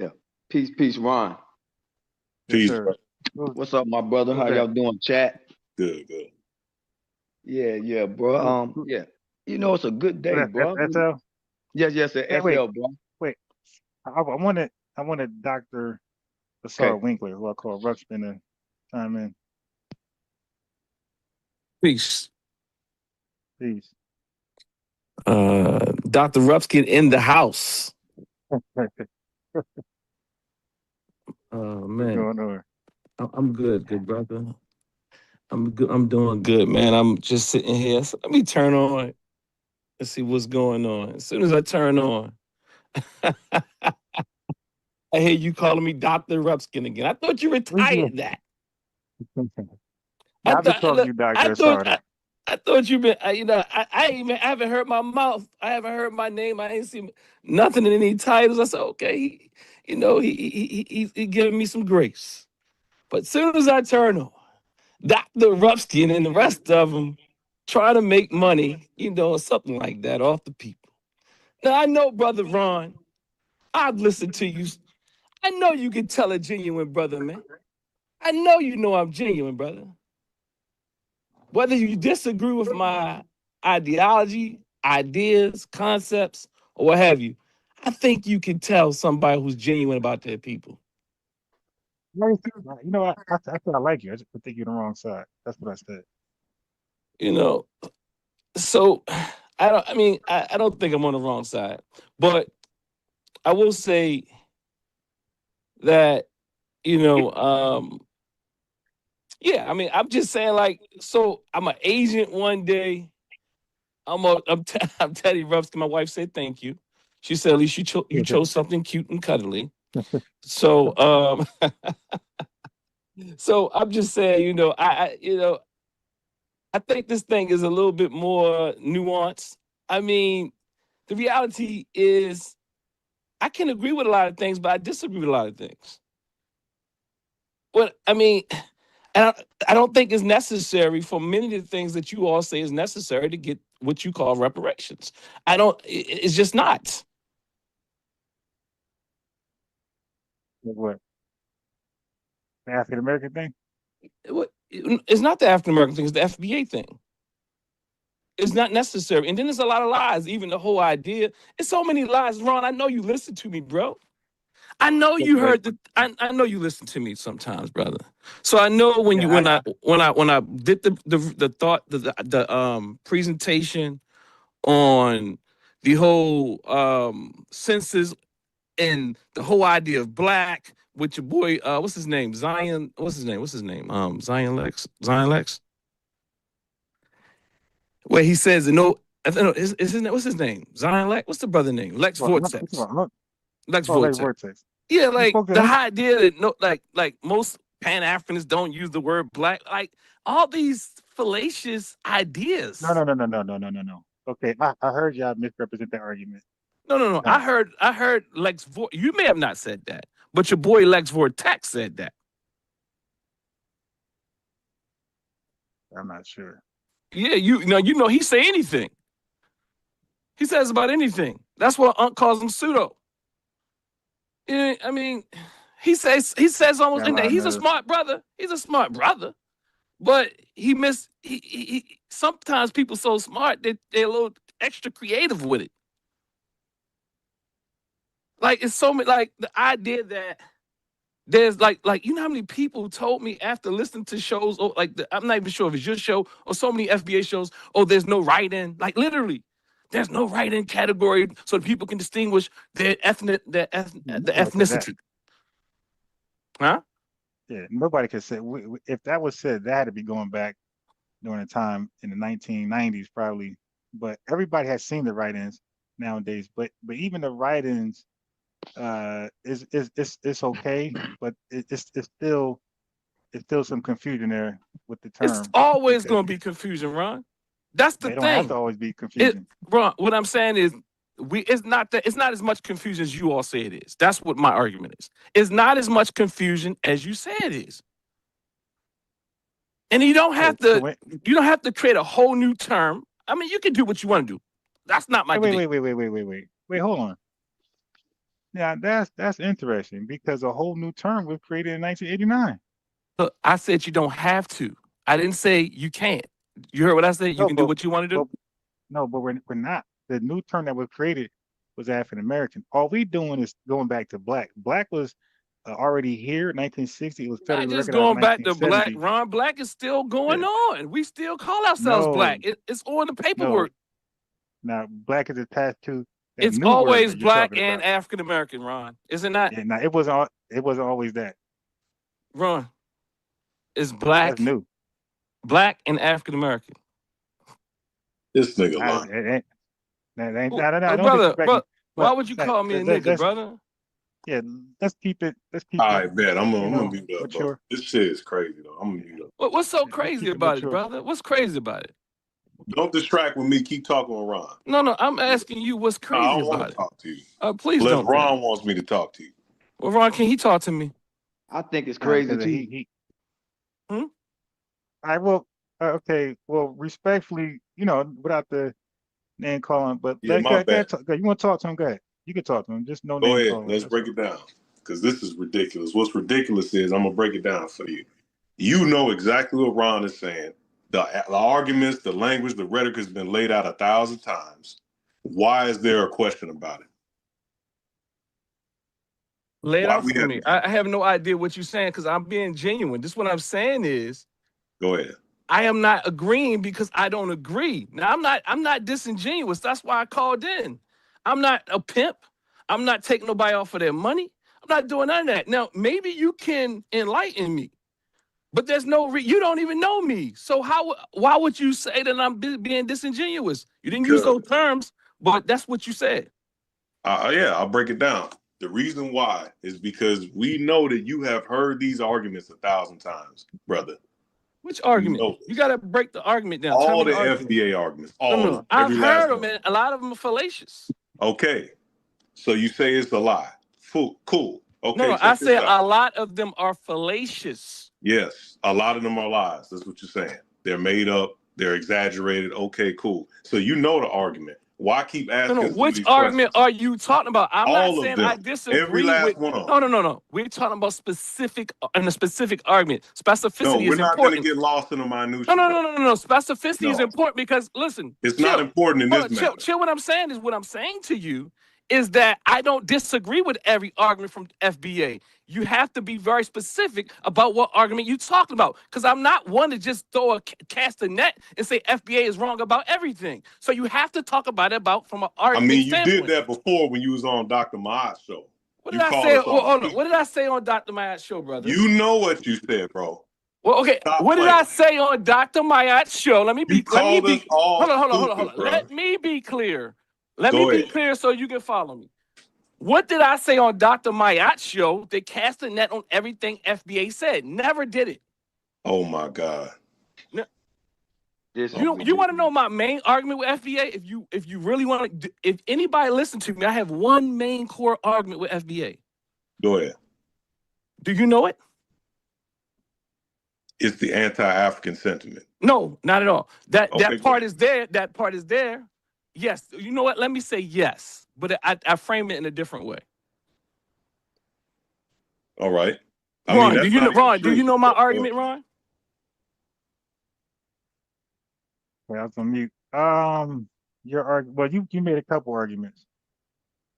Yeah. Peace, Ron. Yes, Peace, sir. bro. What's up, my brother? How Okay. y'all doing, chat? Good. Yeah, bro. Yeah. It's a good day, bro. SL. Yes, Hey, SL, bro. wait. I wanted Dr. Okay. Basar Winkler, who I call Ruxpin, to chime in, Peace. please. Dr. Rupskin in the house. What's Oh man, going on? I'm good brother. I'm good. I'm doing good, man. I'm just sitting here. So let me turn on and see what's going on. As soon as I turn on, I hear you calling me Dr. Rupskin again. I thought you retired that. Now, I've been talking to you, I Dr. thought Asada. I thought you been. I haven't heard my mouth. I haven't heard my name. I ain't seen nothing in any titles. I said, okay, he giving me some grace. But as soon as I turn on, Dr. Rupskin and the rest of them trying to make money, something like that off the people. Now I know, brother Ron, I've listened to you. I know you can tell a genuine brother, man. I know I'm genuine, brother. Whether you disagree with my ideology, ideas, concepts, or what have you, I think you can tell somebody who's genuine about their people. You know what? I said I like you. I just think you're on the wrong side. That's what I said. So I don't think I'm on the wrong side, but I will say that, yeah, I'm just saying, like, so I'm an agent one day. I'm Teddy Ruffsky. My wife said thank you. She said at least you chose something cute and cuddly. So so I'm just saying, I think this thing is a little bit more nuanced. I mean, the reality is I can agree with a lot of things, but I disagree with a lot of things. But and I don't think it's necessary for many of the things that you all say is necessary to get what you call reparations. It's just not. What? The African American thing? It's not the African American thing, it's the FBA thing. It's not necessary. And then there's a lot of lies, even the whole idea. It's so many lies. Ron, I know you listen to me, bro. I know you heard I know you listen to me sometimes, brother. So I know when I did the presentation on the whole census and the whole idea of black with your boy, what's his name? Zion, what's his name? Zion Lex. Where he says, I don't know, is his name, what's his name? Zion Lex? What's the brother name? Lex Vortex. Lex Vortex. Yeah, like the idea that like most Pan-Africanists don't use the word black, like all these fallacious ideas. No. Okay, I heard y'all misrepresent that argument. No. I heard Lex Vortex. You may have not said that, but your boy Lex Vortex said that. I'm not sure. Yeah, he say anything. He says about anything. That's why Unc calls him pseudo. Yeah, he says almost anything. He's a smart brother. He's a smart brother. But he sometimes people so smart that they're a little extra creative with it. Like it's so many, like the idea that there's like you know how many people told me after listening to shows, or I'm not even sure if it's your show or so many FBA shows, oh, there's no write-in. Like literally, there's no write-in category so that people can distinguish the ethnicity. Huh? Yeah, nobody could say if that was said, that had to be going back during a time in the 1990s, probably. But everybody has seen the write-ins nowadays. But even the write-ins, it's okay, but it's still some confusion there with the term. It's always going to be confusion, Ron. That's the thing. They don't have to always be confusion. Ron, what I'm saying is it's not as much confusion as you all say it is. That's what my argument is. It's not as much confusion as you say it is. And you don't have to create a whole new term. You can do what you want to do. That's not my debate. Wait, hold on. Now that's interesting because a whole new term was created in 1989. Look, I said you don't have to. I didn't say you can't. You heard what I said? You No, can do what you want to but do. no, but we're not. The new term that was created was African American. All we doing is going back to black. Black was already here, 1960. It was Not federally just recognized in going back to black. 1970. Ron, black is still going Yeah. on. We still call ourselves No, black. It's on the no. paperwork. Now black is attached to that It's new word always that you're black talking and about. African American, Ron. Isn't that? Yeah, now it wasn't always that. Ron, it's That's new. black and African American. This nigga I, lying. it ain't, no, don't Brother, disrespect me. why But would you call me a nigga, brother? yeah, let's keep it. All right, bet. I'm You gonna know, mute up, bro. mature. This shit is crazy though. I'm gonna mute up. What's so Let's crazy keep it about it, mature. brother? What's crazy about it? Don't distract with me. Keep talking with Ron. No, I'm asking you what's I crazy don't want about to it. talk to you. Please Unless don't. do Ron that. wants me to talk to you. Well, Ron, can he talk to me? I think it's crazy Because too. I will. Okay. Well, respectfully, without the name calling, but Yeah, my bad. you want to talk to him? Go ahead. You can talk to him. Just no Go name ahead. calling. Let's break it down. Because this is ridiculous. What's ridiculous is I'm gonna break it down for you. You know exactly what Ron is saying. The arguments, the language, the rhetoric has been laid out 1,000 times. Why is there a question about it? Lay it Why out we for have me. to- I have no idea what you're saying because I'm being genuine. This what I'm saying is Go ahead. I am not agreeing because I don't agree. Now I'm not disingenuous. That's why I called in. I'm not a pimp. I'm not taking nobody off of their money. I'm not doing none of that. Now maybe you can enlighten me, but there's no you don't even know me. So why would you say that I'm being disingenuous? You didn't use those terms, but that's what you said. Yeah, I'll break it down. The reason why is because we know that you have heard these arguments 1,000 times, brother. Which argument? You got to break the argument down. All the argument. FBA arguments. No. I've heard them, and a lot of them are fallacious. Okay. So you say it's a lie. Cool. Okay. No, I say a lot of them are fallacious. Yes, a lot of them are lies. That's what you're saying. They're made up. They're exaggerated. Okay, cool. So you know the argument. Why keep asking? No. Which argument are you talking about? I'm not saying I disagree Every last with. one of them. No. We're talking about a specific argument. Specificity No, we're is not going important. to get lost in the minutia. No. Specificity is important because listen, it's not important in this matter. Chill. What I'm saying to you is that I don't disagree with every argument from FBA. You have to be very specific about what argument you're talking about. Because I'm not one to just cast a net and say FBA is wrong about everything. So you have to talk about it from an argument standpoint. You did that before when you was on Dr. Maat's show. What did I say? Hold on. What did I say on Dr. Maat's show, brother? You know what you said, bro. Well, okay. What did I say on Dr. Maat's show? Hold on. Let me be clear. Let me be clear so you can follow me. What did I say on Dr. Maat's show that cast a net on everything FBA said? Never did it. Oh my God. No. You want to know my main argument with FBA? If you really want to, if anybody listen to me, I have one main core argument with FBA. Go ahead. Do you know it? It's the anti-African sentiment. No, not at all. That part is there. That part is there. Yes. You know what? Let me say yes, but I frame it in a different way. All right. Ron, do you know my argument, Ron? Well, I was on mute. You made a couple arguments.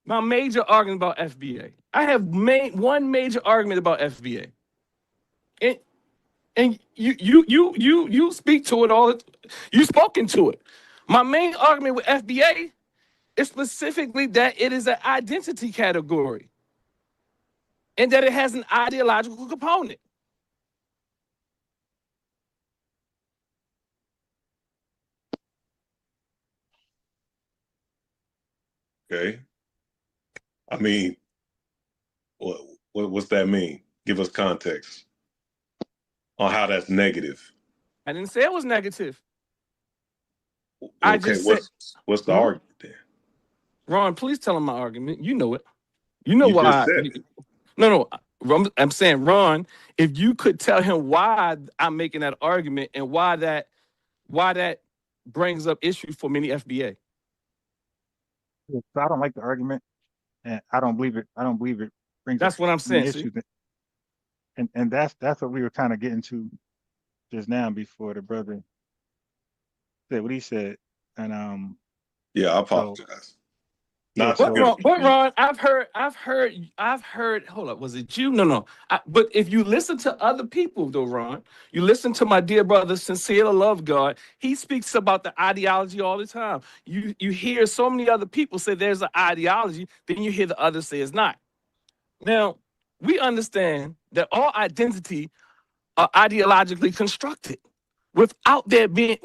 My major argument about FBA. I have one major argument about FBA. And you speak to it all. You spoken to it. My main argument with FBA is specifically that it is an identity category and that it has an ideological component. Okay. I mean, what's that mean? Give us context on how that's negative. I didn't say it was negative. Okay, I just said, what's the argument then? Ron, please tell him my argument. You know it. You know why. No. I'm saying, Ron, if you could tell him why I'm making that argument and why that brings up issues for many FBA. I don't like the argument. and I don't believe it. I don't believe it brings up That's what I'm any saying. See? issues. And that's what we were kind of getting to just now before the brother said what he said. And Yeah, I so apologize. yeah, Not to What so wrong? What everyone. wrong? I've heard. Hold up, was it you? No. But if you listen to other people, though, Ron, you listen to my dear brother, Sincere Love God. He speaks about the ideology all the time. You hear so many other people say there's an ideology, then you hear the others say it's not. Now we understand that all identity are ideologically constructed. Without there being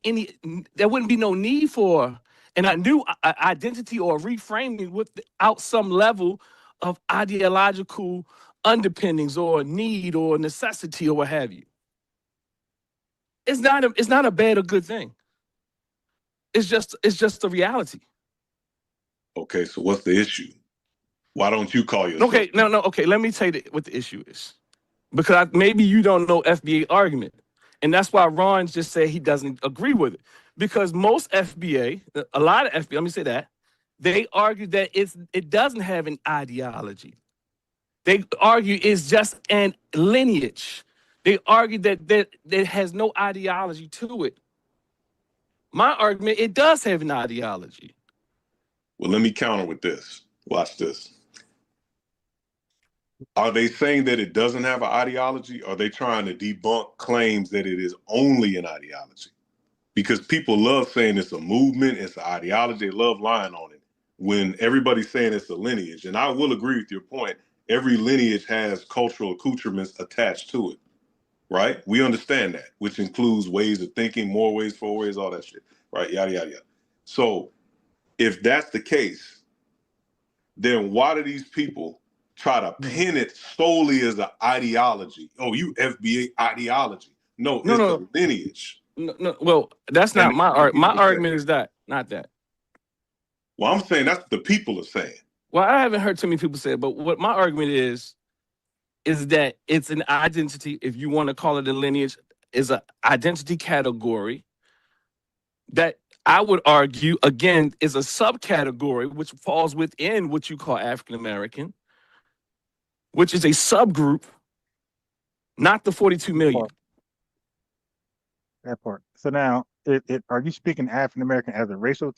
any, there wouldn't be no need for a new identity or reframing without some level of ideological underpinnings or need or necessity or what have you. It's not a bad or good thing. It's just a reality. Okay, so what's the issue? Why don't you call yourself? Okay, no, okay. Let me tell you what the issue is, because maybe you don't know FBA argument, and that's why Ron just said he doesn't agree with it. Because most FBA, a lot of FBA, let me say that, they argue that it doesn't have an ideology. They argue it's just an lineage. They argue that has no ideology to it. My argument, it does have an ideology. Well, let me counter with this. Watch this. Are they saying that it doesn't have an ideology? Or are they trying to debunk claims that it is only an ideology? Because people love saying it's a movement, it's an ideology, they love lying on it when everybody's saying it's a lineage. And I will agree with your point. Every lineage has cultural accoutrements attached to it, right? We understand that, which includes ways of thinking, more ways, 4 ways, all that shit, right? Yada, yada, yada. So if that's the case, then why do these people try to pin it solely as an ideology? Oh, you FBA ideology. No, No, it's no, a lineage. no. Well, that's And not my that's what art. My people say. argument is that, not that. Well, I'm saying that's what the people are saying. Well, I haven't heard too many people say it, but what my argument is that it's an identity, if you want to call it a lineage, is an identity category that I would argue, again, is a subcategory which falls within what you call African American, which is a subgroup, not the 42 that million. part, that part. So now, are you speaking African American as a racial?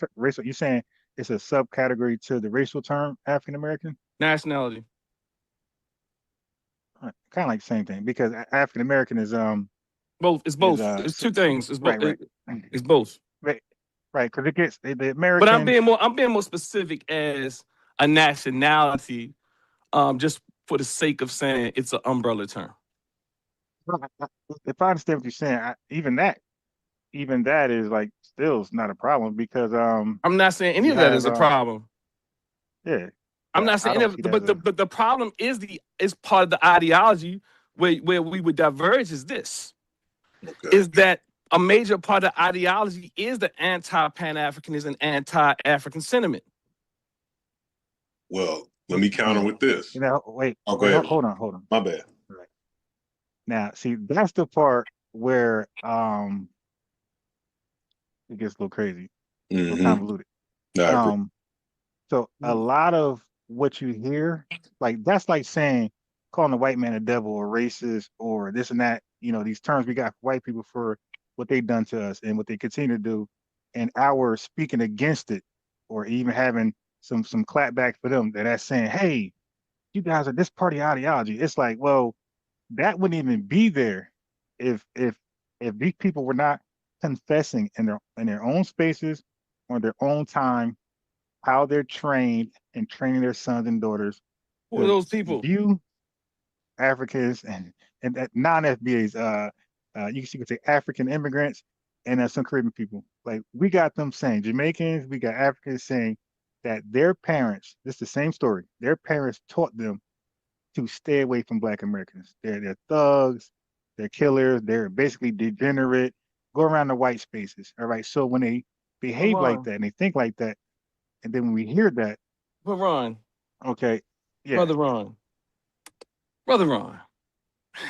You saying it's a subcategory to the racial term African American? Nationality. Kind of like the same thing because African American Both. It's is both. It's two things. It's both. right, right, It's both. right, right. Because it gets the But Americans. I'm being more specific as a nationality, just for the sake of saying it's an umbrella term. If I understand what you're saying, even that is like still is not a problem because I'm not saying any you of that have is a problem. yeah, I'm but not I saying any don't of see it, that as a but the problem is part of the ideology where we would diverge is this. Okay. Is that a major part of ideology is the anti-Pan-Africanism and anti-African sentiment. Well, let me counter with this. wait, Oh, go ahead. hold on. My bad. Right. Now, see, that's the part where it gets a little crazy, a little Mm-hmm. convoluted. I agree. So a lot of what you hear, like that's like saying calling a white man a devil or racist or this and that, these terms we got for white people for what they've done to us and what they continue to do, and our speaking against it, or even having some clapback for them that's saying, hey, you guys are this party ideology. It's like, well, that wouldn't even be there if these people were not confessing in their own spaces on their own time how they're trained and training their sons and daughters Who are to those people? view Africans and non-FBAs. You could say African immigrants and some Caribbean people. Like we got them saying Jamaicans, we got Africans saying that their parents. This is the same story. Their parents taught them to stay away from Black Americans. They're thugs, they're killers, they're basically degenerate. Go around the white spaces. All right. So when they behave like that and they think like that, and then when we hear that, But Ron, okay, yeah, brother Ron,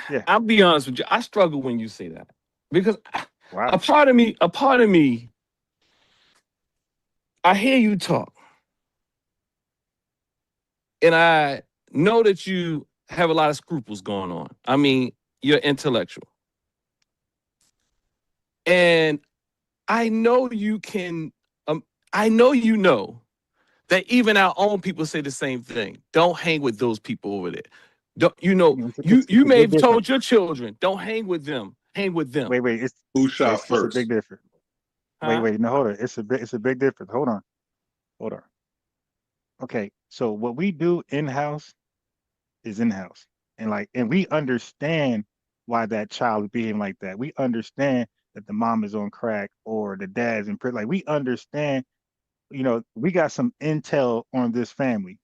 yeah, I'll be honest with you. I struggle when you say that because wow, a part of me, I hear you talk, and I know that you have a lot of scruples going on. I mean, you're intellectual. And I know you can, I know you know that even our own people say the same thing. Don't hang with those people over there. Don't, you know, It's you a may big have difference. told your children, don't hang with them. Hang with them. Wait, it's Who shot it's a big first? difference. Huh? Wait, no, hold on. It's a big difference. Hold on. Okay, so what we do in-house is in-house. And we understand why that child is behaving like that. We understand that the mom is on crack or the dad's in prison. Like we understand, we got some intel on this family.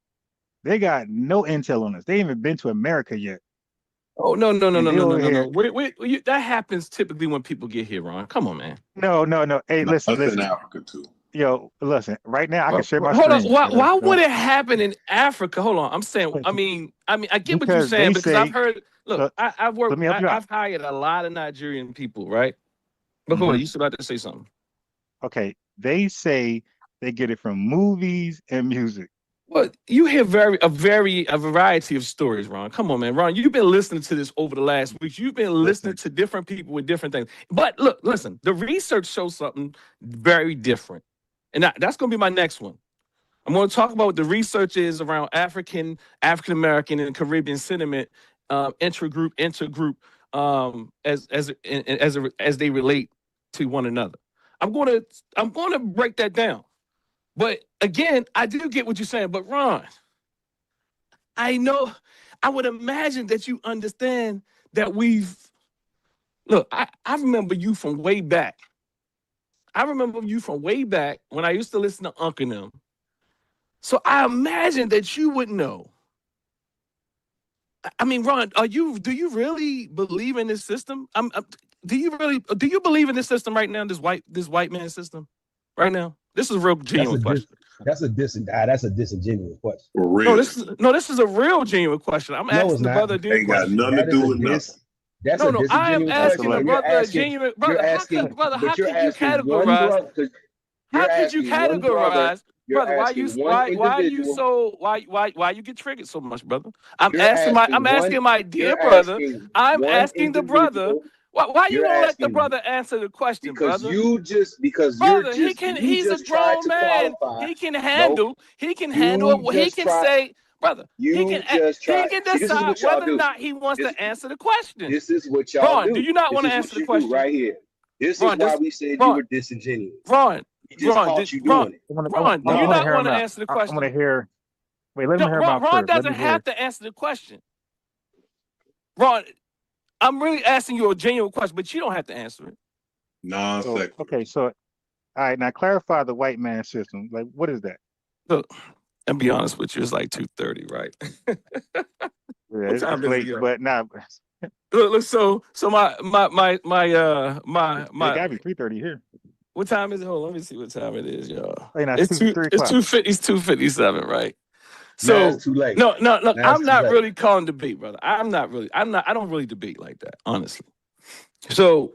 They got no intel on us. They ain't even been to America yet. Oh, no. And they over here. Wait, that happens typically when people get here, Ron. Come on, man. No. Hey, No, listen. that's in Africa too. Yo, listen. Right now, I can share my Hold on. screen. Why would it happen in Africa? Hold on. I'm saying. I mean, I get what you're Because saying they because I've say, heard. Look, look, I've let worked. me help you out. I've hired a lot of Nigerian people, right? But hold on, you still about to say something. Okay, they say they get it from movies and music. Well, you hear a variety of stories, Ron. Come on, man. Ron, you've been listening to this over the last weeks. You've been listening to different people with different things. But look, listen, the research shows something very different. And that's going to be my next one. I'm going to talk about what the research is around African American, and Caribbean sentiment, intergroup, as they relate to one another. I'm going to break that down. But again, I do get what you're saying. But Ron, I would imagine that you understand that look, I remember you from way back. I remember you from way back when I used to listen to Uncle them. So I imagine that you would know. I mean, Ron, do you really believe in this system? Do you believe in this system right now, this white man system right now? This is a real genuine question. That's a disingenuous question. For real. This is a real genuine question. I'm asking the brother a genuine Ain't got question. nothing to do with nothing. That's a disingenuous I am asking the question. brother a genuine brother. How could you categorize? How could you categorize, brother? Why you get triggered so much, brother? I'm asking my dear brother. I'm asking the brother. Why you won't let the brother answer the question, brother? Brother, he's a grown man. He can handle what he can say, brother. He can decide whether or not he wants to answer the question. This is what y'all do. Do you not want to answer the question right here? This Ron, is why we said you were disingenuous. Ron, We just caught you doing it. Ron, do you not want to answer the question? I want to hear. Wait, let me hear him out Ron first. doesn't have to answer the question. Ron, I'm really asking you a genuine question, but you don't have to answer it. Okay, so all right, now clarify the white man system. Like, what is that? Look, and be honest with you, it's like 2:30, right? Yeah, it's late, but now. Look, so my It gotta be 3:30 here. What time is it? Hold on, let me see what time it is, y'all. Hey, now, It's 2:57, right? So it's too late. No, I'm not really calling debate, brother. I don't really debate like that, honestly. So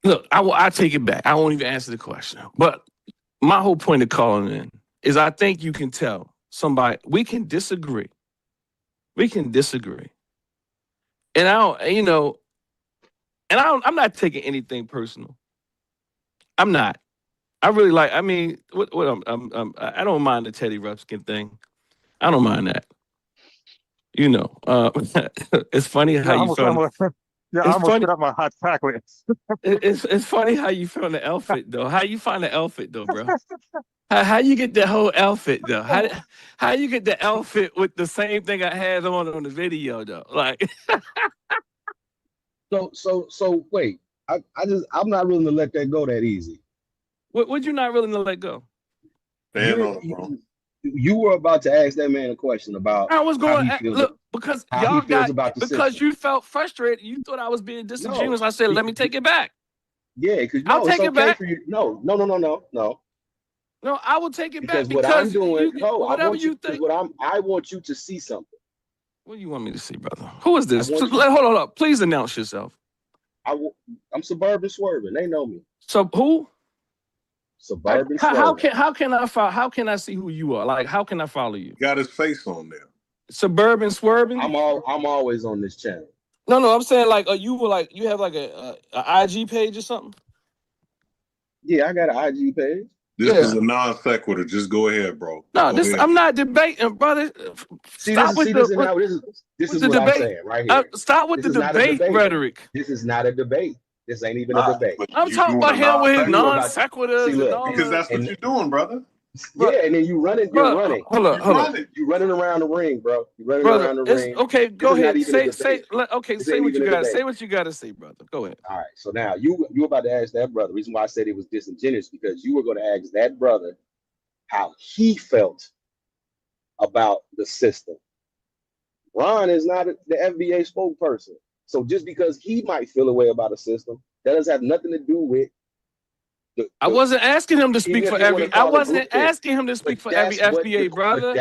look, I take it back. I won't even answer the question. But my whole point of calling in is I think you can tell somebody we can disagree. And I'm not taking anything personal. I'm not. I really like. I mean, I don't mind the Teddy Ruxpin thing. I don't mind that. It's funny how you felt. Yeah, I almost put up my hot chocolate. It's funny how you found the outfit though. How you find the outfit though, bro? How you get the whole outfit though? How you get the outfit with the same thing I had on the video though? Like. So wait. I'm not willing to let that go that easy. Would you not willing to let go? You were about to ask that man a question about I was going how he feels, look because how y'all he feels got about the because system. you felt frustrated. You thought I was being disingenuous. I said, let me take it back. Yeah, because I'll take it back. For you. No. No, I will take it back what I'm doing. whatever you think. I want you to see something. What do you want me to see, brother? Who is this? Hold on. Please announce yourself. I'm Suburban Swerving. They know me. So who? Suburban How Swerve. how can I see who you are? Like, how can I follow you? Got his face on there. Suburban Swerving? I'm always on this channel. No, I'm saying like you were like you have like a IG page or something. Yeah, I got an IG page. This is a non sequitur. Just go ahead, bro. No, Go this ahead. I'm not debating, brother. Stop with This is the what I'm debate. saying right here. Stop with This the is not a debate debate. rhetoric. This is not a debate. This ain't even a debate. But I'm you talking doing about a him with his non-sequitur. non See, sequiturs look, and all Because that's what and- you're doing, brother. Yeah, and then you're running. Hold up. You're running around the ring, bro. You're running Brother, around the ring. okay, go ahead. Say This okay, say ain't what you even a got. debate. Say what you got to say, brother. Go ahead. All right. So now you about to ask that brother. The reason why I said it was disingenuous because you were going to ask that brother how he felt about the system. Ron is not the FBA spokesperson. So just because he might feel a way about a system, that doesn't have nothing to do with I wasn't asking him to speak for every. I wasn't asking him to speak for every FBA, brother.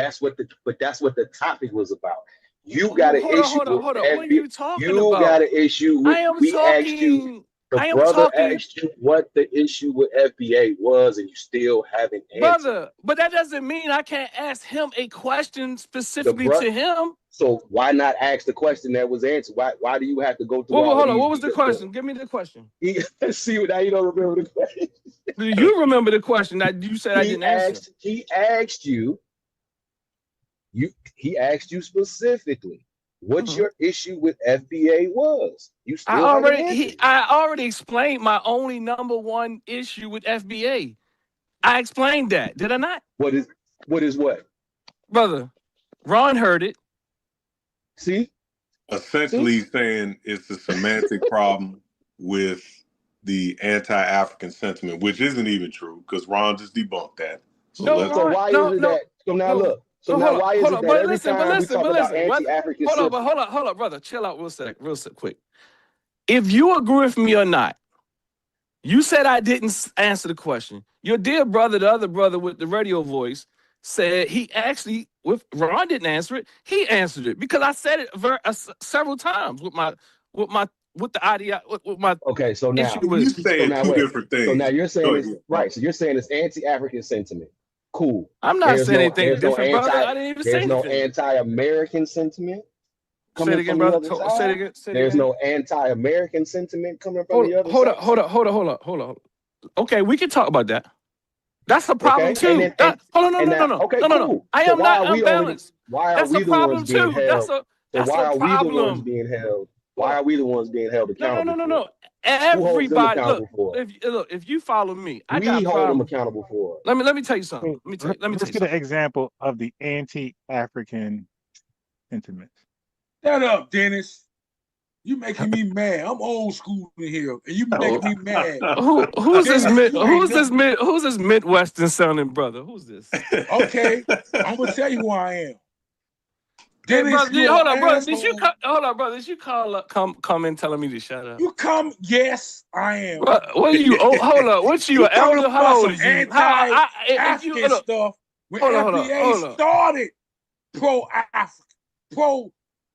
But that's what the topic was about. You got an issue with hold on. What are you talking about? You got an issue with. Asked you. The brother asked you what the issue with FBA was, and you still haven't answered. Brother, but that doesn't mean I can't ask him a question specifically to him. So why not ask the question that was answered? Why do you have to go through? Well, hold on. What was the question? Give me the question. See, now you don't remember the question. Do you remember the question that you said I didn't answer? He asked you. He asked you specifically what your issue with FBA was. You still I already explained my only number one issue with FBA. I explained that, did I not? What is what? Brother, Ron heard it. See? Essentially saying it's a semantic problem with the anti-African sentiment, which isn't even true because Ron just debunked that. So why is it that? So now look. So now why is it that every time we talk about anti-African sentiment? Hold up, brother. Chill out real quick. If you agree with me or not, you said I didn't answer the question. Your dear brother, the other brother with the radio voice, said he actually, Ron didn't answer it. He answered it because I said it several times with my idea with my. Okay, so now you saying two different things. So now you're saying it's right. So you're saying it's anti-African sentiment. Cool. I'm not saying anything different, brother. I didn't even say anything. There's no anti-American sentiment. Say it again, brother. Say it again. There's no anti-American sentiment coming from the other side. Hold up. Okay, we can talk about that. That's a problem too. No. I am not unbalanced. That's a problem too. That's a problem. Why are we the ones being held accountable? No. Everybody, if you follow me, we hold them accountable for it. Let me tell you something. Let's get an example of the anti-African sentiments. Shut up, Dennis. You making me mad. I'm old school in here, and you making me mad. Who's this Midwestern sounding brother? Who's this? Okay, I'm gonna tell you who I am. Dennis, hold on, brother. Did you come in telling me to shut up? You come? Yes, I am. What are you? Hold up. What you? Elder? How old are you? Anti-African stuff. When FBA started pro-Africa,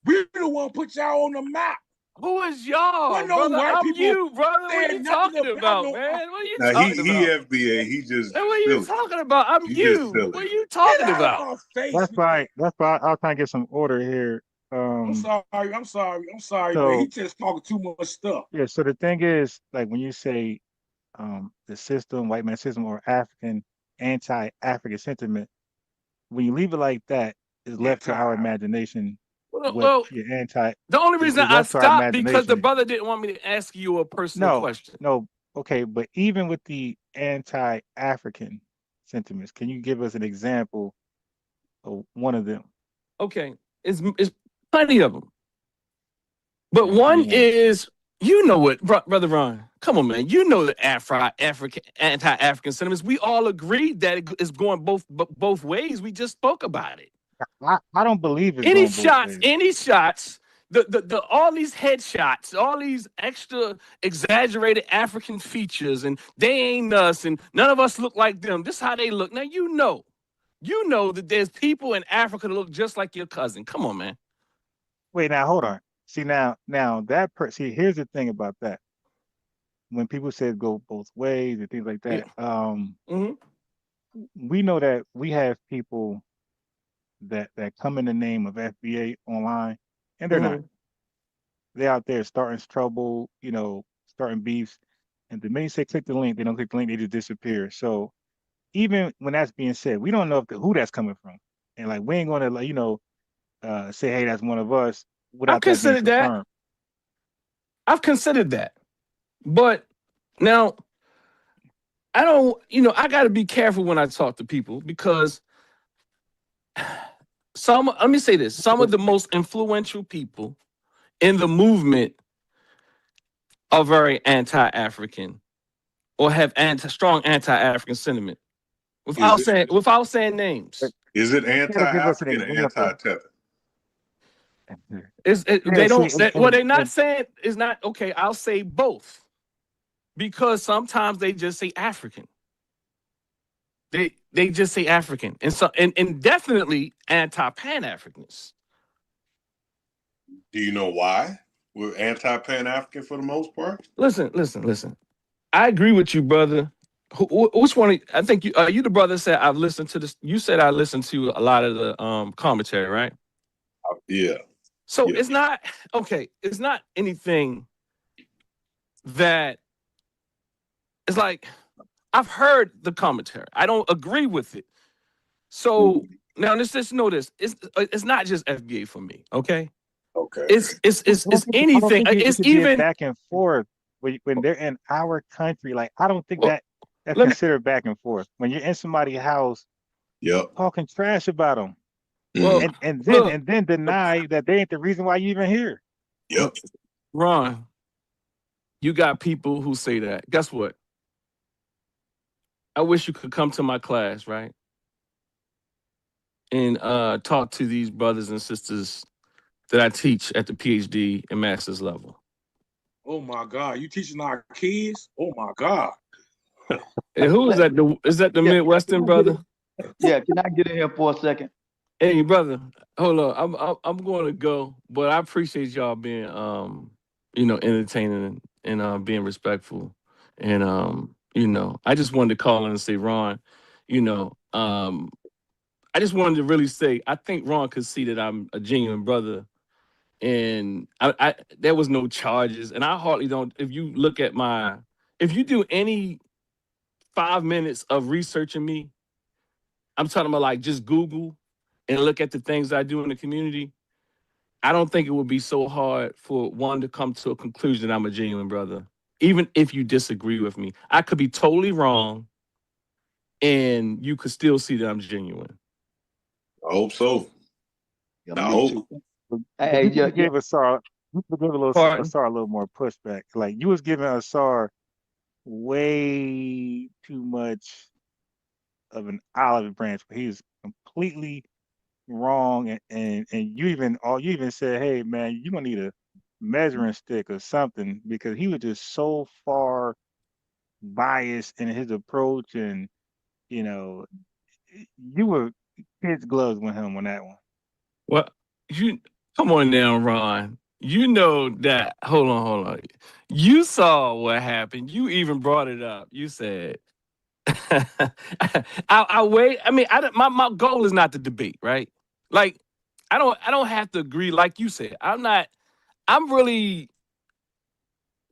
we the one put y'all on the map. Who is y'all? Brother, I'm you, brother. What are you talking about, man? What are you talking about? He FBA. He just. What are you talking about? I'm you. What are you talking about? That's right. I'll try and get some order here. I'm sorry, so, man. He just talking too much stuff. Yeah. So the thing is, like when you say the system, white man system, or anti-African sentiment, when you leave it like that, it's left to our imagination. The only reason I stopped because the brother didn't want me to ask you a personal question. No, okay, but even with the anti-African sentiments, can you give us an example of one of them? Okay, it's plenty of them, but one is, you know it, brother Ron. Come on, man. You know the anti-African sentiments. We all agreed that it's going both ways. We just spoke about it. I don't believe it. Any shots, the all these headshots, all these extra exaggerated African features, and they ain't us, and none of us look like them. This is how they look. Now you know that there's people in Africa that look just like your cousin. Come on, man. Wait, now hold on. See now that see, here's the thing about that. when people said go both ways and things like Yeah. that, we know that we have people that come in the name of FBA online, and they're not. They're out there starting trouble, starting beefs, and the minute you say click the link, they don't click the link, they just disappear. So even when that's being said, we don't know who that's coming from, and like we ain't gonna say, hey, that's one of us without that being confirmed. I've considered that, but now I don't. I got to be careful when I talk to people because let me say this: some of the most influential people in the movement are very anti-African or have strong anti-African sentiment. Without saying names. Is it anti-African or example. anti-tether? What they're not saying is not okay. I'll say both because sometimes they just say African. They just say African, and definitely anti-Pan-Africans. Do you know why we're anti-Pan-African for the most part? Listen. I agree with you, brother. Which one? I think you the brother said I've listened to this. You said I listened to a lot of the commentary, right? Yeah. So it's not okay. It's not anything that it's like I've heard the commentary. I don't agree with it. So now just know this. It's not just FBA for me. Okay. Okay. It's anything. It's even back and forth when they're in our country. Like I don't think that's considered back and forth. When you're in somebody's house, talking trash about them. Well, and then deny that they ain't the reason why you even here. Yep. Ron, you got people who say that. Guess what? I wish you could come to my class, right? And talk to these brothers and sisters that I teach at the PhD and master's level. Oh my God, you teaching our kids? Oh my God. And who is that? Is that the Midwestern brother? Yeah, can I get in here for a second? Hey, brother, hold on. I'm going to go, but I appreciate y'all being entertaining and being respectful. And I just wanted to call in and say, Ron, I just wanted to really say I think Ron could see that I'm a genuine brother. And I there was no charges. And I hardly don't, if you do any 5 minutes of researching me, I'm talking about like just Google and look at the things I do in the community. I don't think it would be so hard for one to come to a conclusion that I'm a genuine brother, even if you disagree with me. I could be totally wrong, and you could still see that I'm genuine. I hope so. Yeah, I hope. Hey, you gave Asar a little more pushback. Like you was giving Asar way too much of an olive branch, but he's completely wrong, and you even said, hey man, you gonna need a measuring stick or something, because he was just so far biased in his approach, and you were kids gloves with him on that one. Well, you come on now, Ron. You know that. Hold on. You saw what happened. You even brought it up. You said, "I wait." I mean, my goal is not to debate, right? Like, I don't have to agree. Like you said, I'm not. I'm really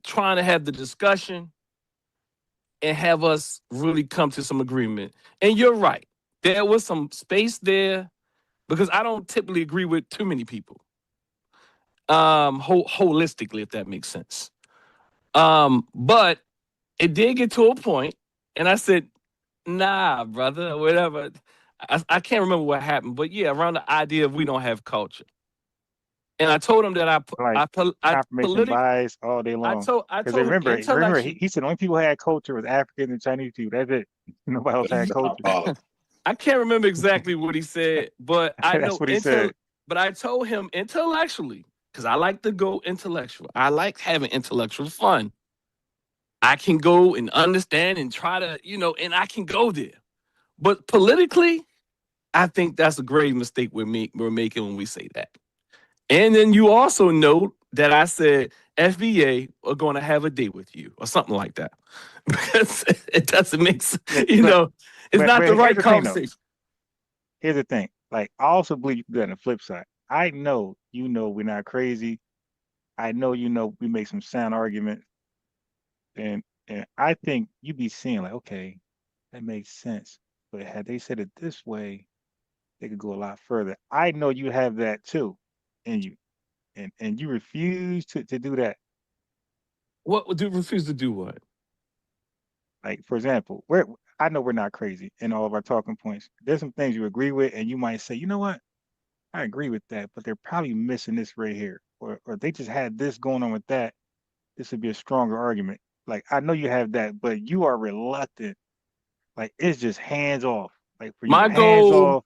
trying to have the discussion and have us really come to some agreement. And you're right. There was some space there because I don't typically agree with too many people. Holistically, if that makes sense. But it did get to a point, and I said, nah, brother, whatever. I can't remember what happened, but yeah, around the idea of we don't have culture. And I told him that confirmation bias all day long. I told him remember he said only people who had culture was African and Chinese people. That's it. Nobody else had culture. I can't remember exactly what he said, but I know what he said. But I told him intellectually, because I like to go intellectual. I like having intellectual fun. I can go and understand and try to, and I can go there. But politically, I think that's a grave mistake we're making when we say that. And then you also note that I said FBA are going to have a date with you or something like that. Because it doesn't make sense. But- You know, it's not the here's right the thing, though. conversation. Here's the thing. Like, I also believe you can do that on the flip side. I know, we're not crazy. I know, we make some sound arguments. And I think you be seeing like, okay, that makes sense. But had they said it this way, they could go a lot further. I know you have that too in you. And you refuse to do that. What would you refuse to do? What? Like, for example, I know we're not crazy in all of our talking points. There's some things you agree with, and you might say, you know what? I agree with that, but they're probably missing this right here. Or they just had this going on with that. This would be a stronger argument. Like, I know you have that, but you are reluctant. Like, it's just hands off. Like, for you, My hands goal, off.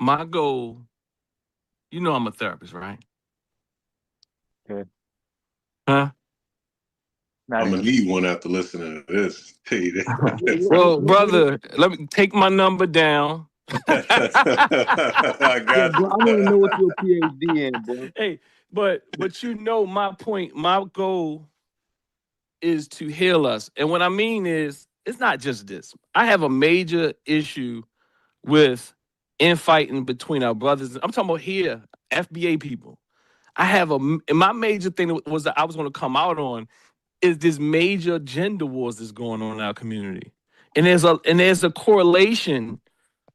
my goal, you know I'm a therapist, right? Okay. Huh? Not I'm gonna really. need one after listening to this. Tell you that. Well, brother, let me take my number down. I Yeah, got bro, you. I want to know what your PhD in, bro. Hey, but you know my point, my goal is to heal us. And what I mean is, it's not just this. I have a major issue with infighting between our brothers. I'm talking about here, FBA people. And my major thing was that I was going to come out on is this major gender wars that's going on in our community. And there's a correlation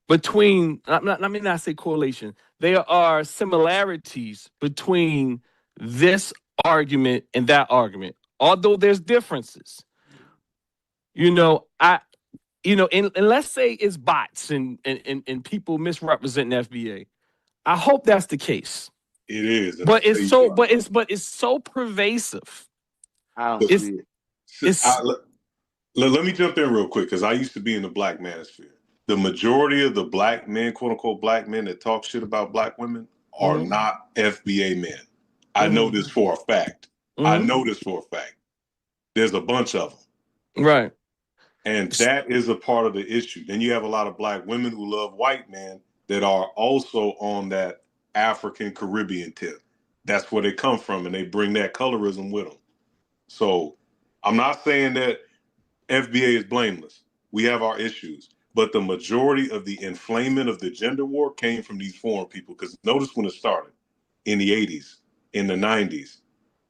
between, let me not say correlation. There are similarities between this argument and that argument, although there's differences. And let's say it's bots and people misrepresenting FBA. I hope that's the case. It is. and But I'll tell you why. but it's so pervasive. I don't It's see it. it's Let me jump in real quick because I used to be in the black manosphere. The majority of the black men, quote unquote, black men that talk shit about black women are Mhm. not FBA men. I know this for a fact. I know this for a fact. There's a bunch of them. Right. And that is a part of the issue. Then you have a lot of black women who love white men that are also on that African Caribbean tip. That's where they come from, and they bring that colorism with them. So I'm not saying that FBA is blameless. We have our issues. But the majority of the inflamement of the gender war came from these foreign people. Because notice when it started in the 80s, in the 90s.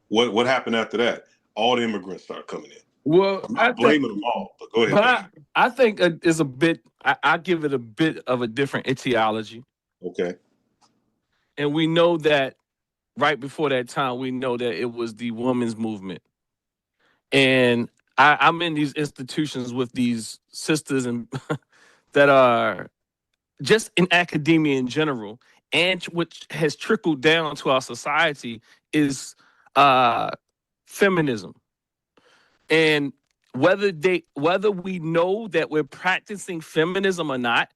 What happened after that? All the immigrants started coming in. Well, I'm not blaming them all, but go ahead. but I think it's a bit. I give it a bit of a different etiology, Okay. and we know that right before that time, we know that it was the women's movement, and I'm in these institutions with these sisters and that are just in academia in general, and which has trickled down to our society is feminism. And whether we know that we're practicing feminism or not,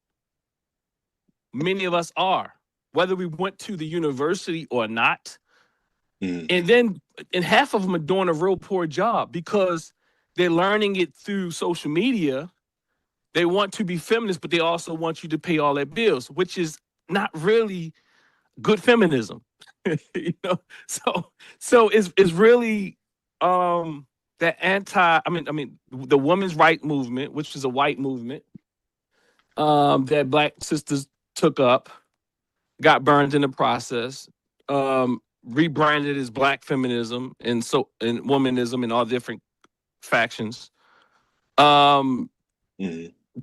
many of us are. Whether we went to the university or not, and half of them are doing a real poor job because they're learning it through social media. They want to be feminists, but they also want you to pay all their bills, which is not really good feminism. So it's really that the women's right movement, which is a white movement, that black sisters took up, got burned in the process, rebranded as black feminism and womanism and all different factions.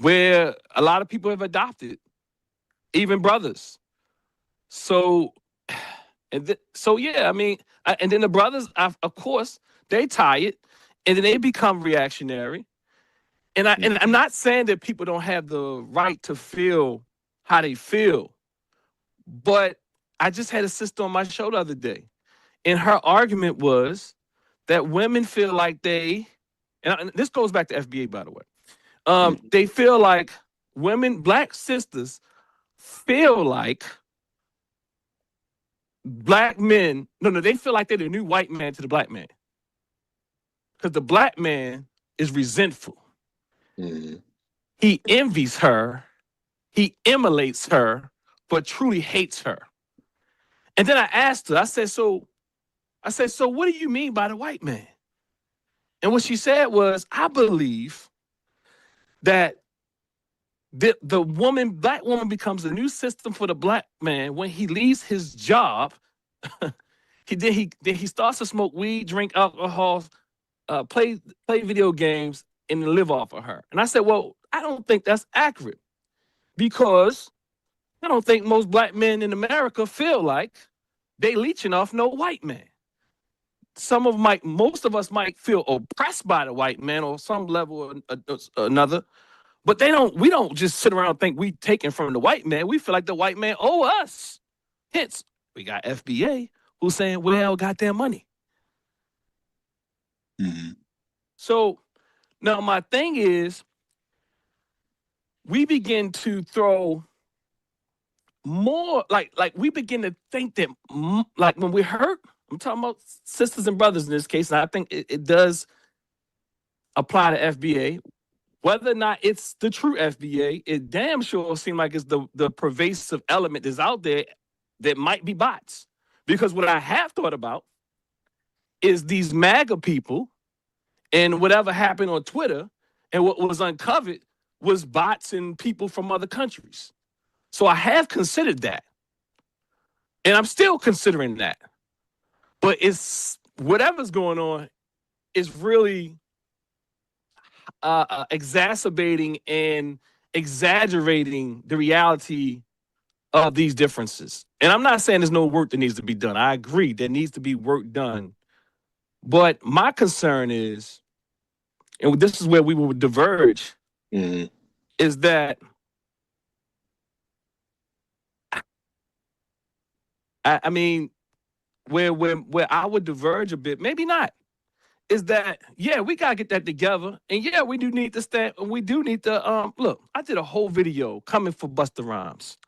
Where a lot of people have adopted, even brothers. So yeah, and then the brothers, of course, they tie it, and then they become reactionary. And I'm not saying that people don't have the right to feel how they feel, but I just had a sister on my show the other day, and her argument was that women feel like and this goes back to FBA, by the way. They feel like black sisters feel like black men, they feel like they're the new white man to the black man. Because the black man is resentful. He envies her, he emulates her, but truly hates her. And then I asked her, I said, so I said, so what do you mean by the white man? And what she said was, I believe that the woman, black woman, becomes a new system for the black man when he leaves his job. He starts to smoke weed, drink alcohol, play video games, and live off of her. And I said, well, I don't think that's accurate, because I don't think most black men in America feel like they leeching off no white man. Most of us might feel oppressed by the white man on some level or another, but we don't just sit around and think we taking from the white man. We feel like the white man owe us. Hence, we got FBA who's saying, well, goddamn money. Mm-hmm. So now my thing is, we begin to throw more, like we begin to think that, like when we're hurt, I'm talking about sisters and brothers in this case, and I think it does apply to FBA. Whether or not it's the true FBA, it damn sure seems like it's the pervasive element that's out there that might be bots. Because what I have thought about is these MAGA people and whatever happened on Twitter, and what was uncovered was bots and people from other countries. So I have considered that. And I'm still considering that. But it's whatever's going on is really exacerbating and exaggerating the reality of these differences. And I'm not saying there's no work that needs to be done. I agree, there needs to be work done. But my concern is, and this is where we will diverge, is that I mean, where I would diverge a bit, maybe not, is that, yeah, we gotta get that together, and yeah, we do need to stand. We do need to look. I did a whole video coming for Busta Rhymes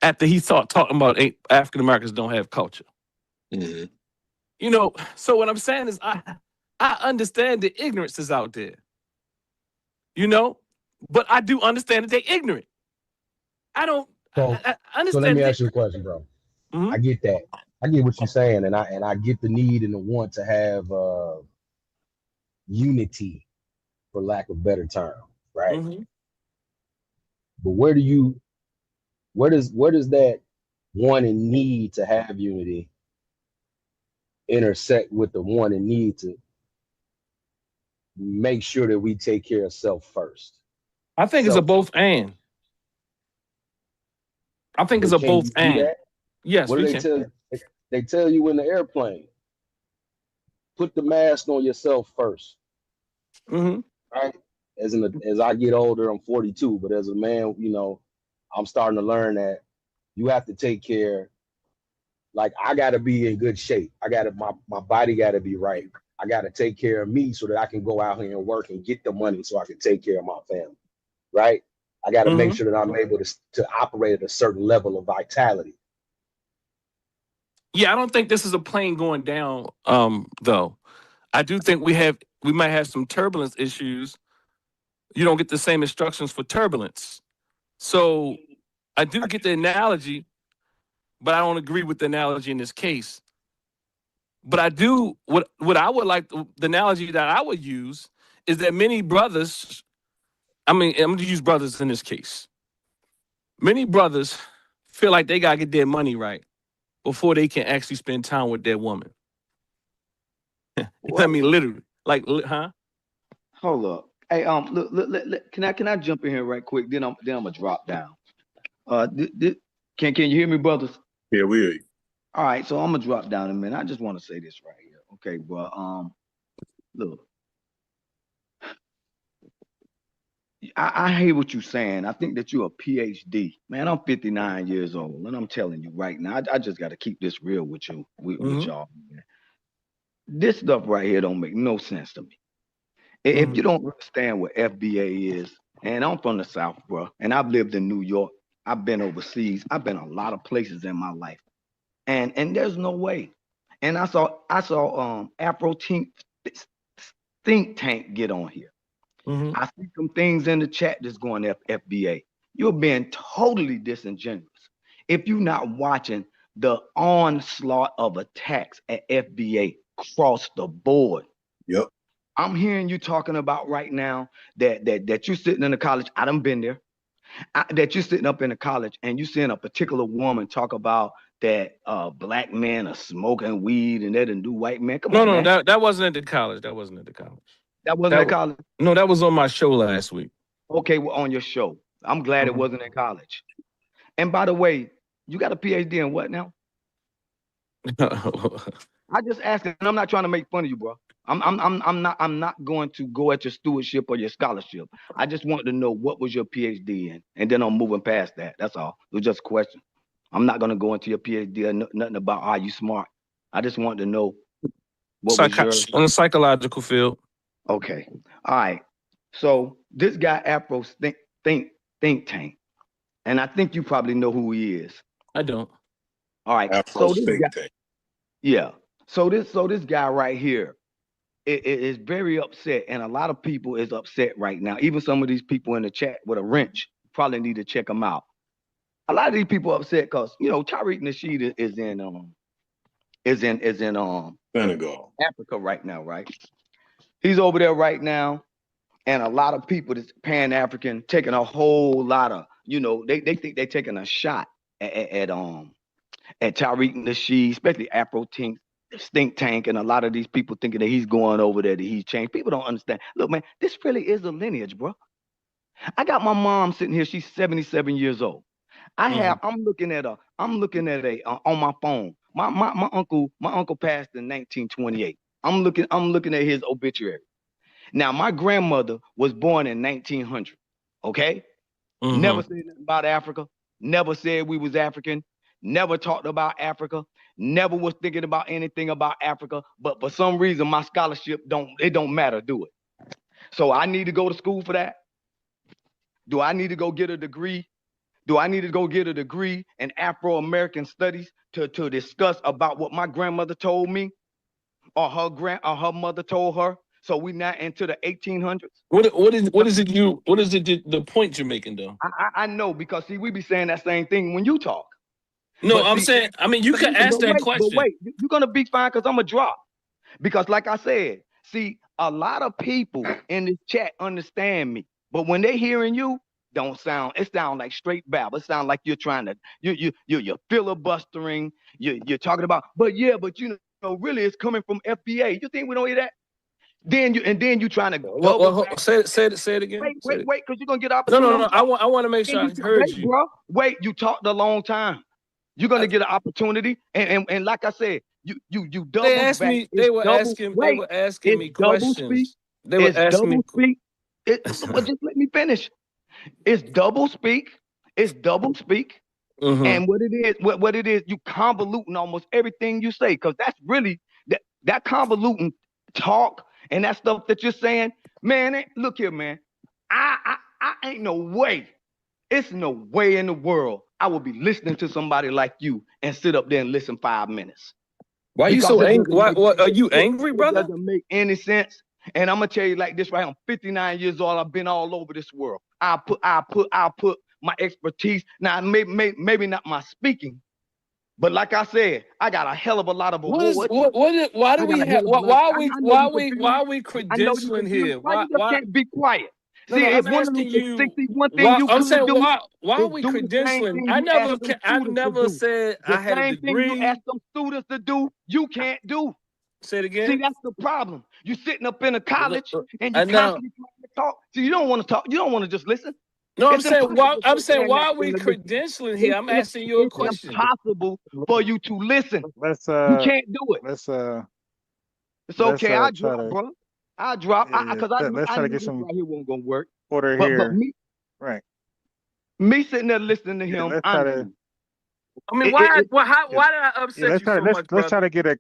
after he started talking about African Americans don't have culture. Mm-hmm. You know, so what I'm saying is, I understand the ignorance is out there. You know, but I do understand that they're ignorant. I don't. So, I understand. so let me ask you a question, bro. Mm-hmm. I get that. I get what you're saying, and I get the need and the want to have unity, for lack of better term, right? Mm-hmm. But where does that want and need to have unity intersect with the want and need to make sure that we take care of self first? I think it's a both and. I think it's a both and. Yes, what do they tell you? They tell you in the airplane, put the mask on yourself first. Mm-hmm. Right? As I get older, I'm 42, but as a man, you know, I'm starting to learn that you have to take care. Like, I got to be in good shape. My body got to be right. I got to take care of me so that I can go out here and work and get the money so I can take care of my family. Right? I got to make sure that I'm able to operate at a certain level of vitality. Yeah, I don't think this is a plane going down, though. I do think we might have some turbulence issues. You don't get the same instructions for turbulence. So I do get the analogy, but I don't agree with the analogy in this case. But I do, what I would like, the analogy that I would use is that many brothers, I'm going to use brothers in this case. Many brothers feel like they got to get their money right before they can actually spend time with their woman. I mean, literally, like, huh? Hold up. Hey, look, can I jump in here right quick? Then I'm gonna drop down. Can you hear me, brothers? Yeah, we hear you. All right, so I'm gonna drop down in a minute. I just want to say this right here, okay? But look, I hear what you're saying. I think that you're a PhD, man. I'm 59 years old, and I'm telling you right now, I just got to keep this real with you, with y'all. Man. This stuff right here don't make no sense to me. If you don't understand what FBA is, and I'm from the South, bro, and I've lived in New York, I've been overseas, I've been a lot of places in my life, and there's no way. And I saw Afro think tank get on here. I see some things in the chat that's going FBA. You're being totally disingenuous if you're not watching the onslaught of attacks at FBA across the board. Yep. I'm hearing you talking about right now that you're sitting in a college. I done been there. That you're sitting up in a college and you seeing a particular woman talk about that black men are smoking weed and that and do white men. Come on, No, man. that wasn't at the college. That wasn't at the college. That wasn't at college. No, that was on my show last week. Okay, well, on your show. I'm glad it wasn't in college. And by the way, you got a PhD in what now? I just asked, and I'm not trying to make fun of you, bro. I'm not going to go at your stewardship or your scholarship. I just wanted to know what was your PhD in, and then I'm moving past that. That's all. It was just a question. I'm not gonna go into your PhD or nothing about how you smart. I just wanted to know what was your on the psychological field. Okay. All right. So this guy Afro think tank, and I think you probably know who he is. I don't. All right. Afro so this think guy, tank. yeah. So this guy right here is very upset, and a lot of people is upset right now. Even some of these people in the chat with a wrench probably need to check them out. A lot of these people upset because Tariq Nasheed is in Senegal, Africa right now, right? He's over there right now, and a lot of people that's Pan-African taking a whole lot of, they think they're taking a shot at Tariq Nasheed, especially Afro think tank, and a lot of these people thinking that he's going over there, that he's changed. People don't understand. Look, man, this really is a lineage, bro. I got my mom sitting here. She's 77 years old. I'm looking at on my phone. My uncle passed in 1928. I'm looking at his obituary. Now, my grandmother was born in 1900. Okay? Never said nothing about Africa. Never said we was African. Never talked about Africa. Never was thinking about anything about Africa. But for some reason, my scholarship don't matter, do it? So I need to go to school for that? Do I need to go get a degree? Do I need to go get a degree in Afro-American studies to discuss about what my grandmother told me or her mother told her? So we not into the 1800s. What is the point you're making though? I know, because see, we be saying that same thing when you talk. No, but I'm saying, I mean, you can ask that question. But wait, you're gonna be fine because I'm gonna drop. Because like I said, see, a lot of people in this chat understand me, but when they hearing you, it sounds like straight babble. It sounds like you're trying to you're filibustering. You're talking about, but really it's coming from FBA. You think we don't hear that? Then you trying to say it again. Wait, because you're gonna get opportunity. No. I want to make sure I heard you, bro. Wait, you talked a long time. You're gonna get an opportunity, and like I said, you double. They asked me. They were asking me questions. They were asking me. But just let me finish. It's double speak. It's double speak. And what it is, you convoluting almost everything you say, because that's really that convoluting talk and that stuff that you're saying, man. Look here, man. I ain't no way. It's no way in the world I will be listening to somebody like you and sit up there and listen 5 minutes. Why are you so angry? What are you angry, brother? It doesn't make any sense. And I'm gonna tell you like this right. I'm 59 years old. I've been all over this world. I'll put my expertise. Now, maybe not my speaking, but like I said, I got a hell of a lot of awards. Why are we credentialing here? Why you can't be quiet? No, See, I'm one asking you. One thing you I'm saying, do. why are we credentialing? I never said I had a degree. Thing you ask some students to do, you can't do. Say it again. See, that's the problem. You sitting up in a college and you constantly trying to talk. So you don't want to talk. You don't want to just listen. No, I'm saying why are we credentialing here? I'm asking you a question. It's impossible for you to listen. You can't do it. It's okay. I'll drop, bro. I'll drop because I let's try to get some right here won't gonna work. Order here. But me sitting there listening to him. I mean, why did I upset you so much, brother? Let's try to get a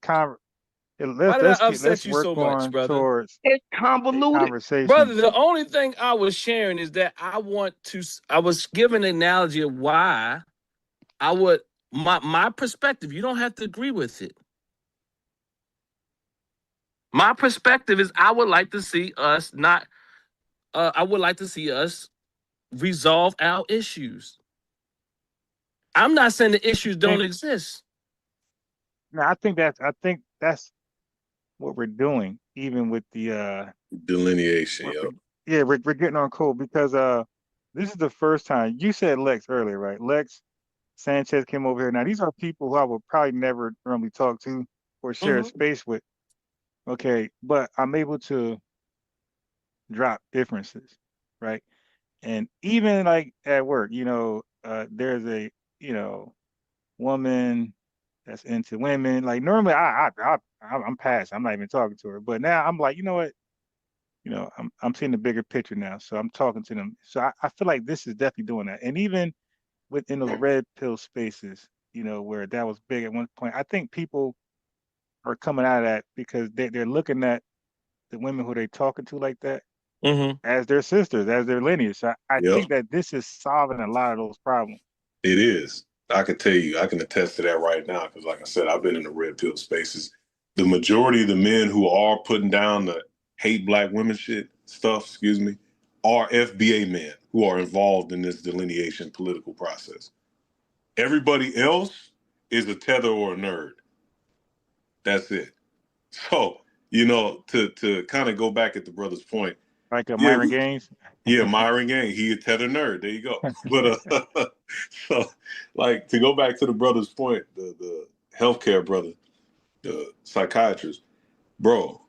let's work on towards it's convoluted conversation. Brother, the only thing I was sharing is that I was giving an analogy of why I would my perspective. You don't have to agree with it. My perspective is I would like to see us resolve our issues. I'm not saying the issues don't exist. No, I think that's what we're doing, even with the Delineation, we're, yo. yeah, we're getting on code because this is the first time you said Lex earlier, right? Lex Sanchez came over here. Now these are people who I would probably never normally talk to or share a Mhm. space with. Okay, but I'm able to drop differences, right? And even like at work, there's a woman that's into women. Like normally, I'm past. I'm not even talking to her. But now I'm like, you know what? I'm seeing the bigger picture now. So I'm talking to them. So I feel like this is definitely doing that. And even within those red pill spaces, where that was big at one point, I think people are coming out of that because they're looking at the women who they talking to like that Mhm. as their sisters, as their lineage. So I Yep, think that this is solving a lot of those problems. it is. I can tell you, I can attest to that right now because, like I said, I've been in the red pill spaces. The majority of the men who are putting down the hate black women shit stuff, excuse me, are FBA men who are involved in this delineation political process. Everybody else is a tether or a nerd. That's it. So, to kind of go back at the brother's point, Like yeah, Myron Gaines. yeah, Myron Gang, he a tether nerd. There you go. But so like to go back to the brother's point, the healthcare brother, the psychiatrist, bro,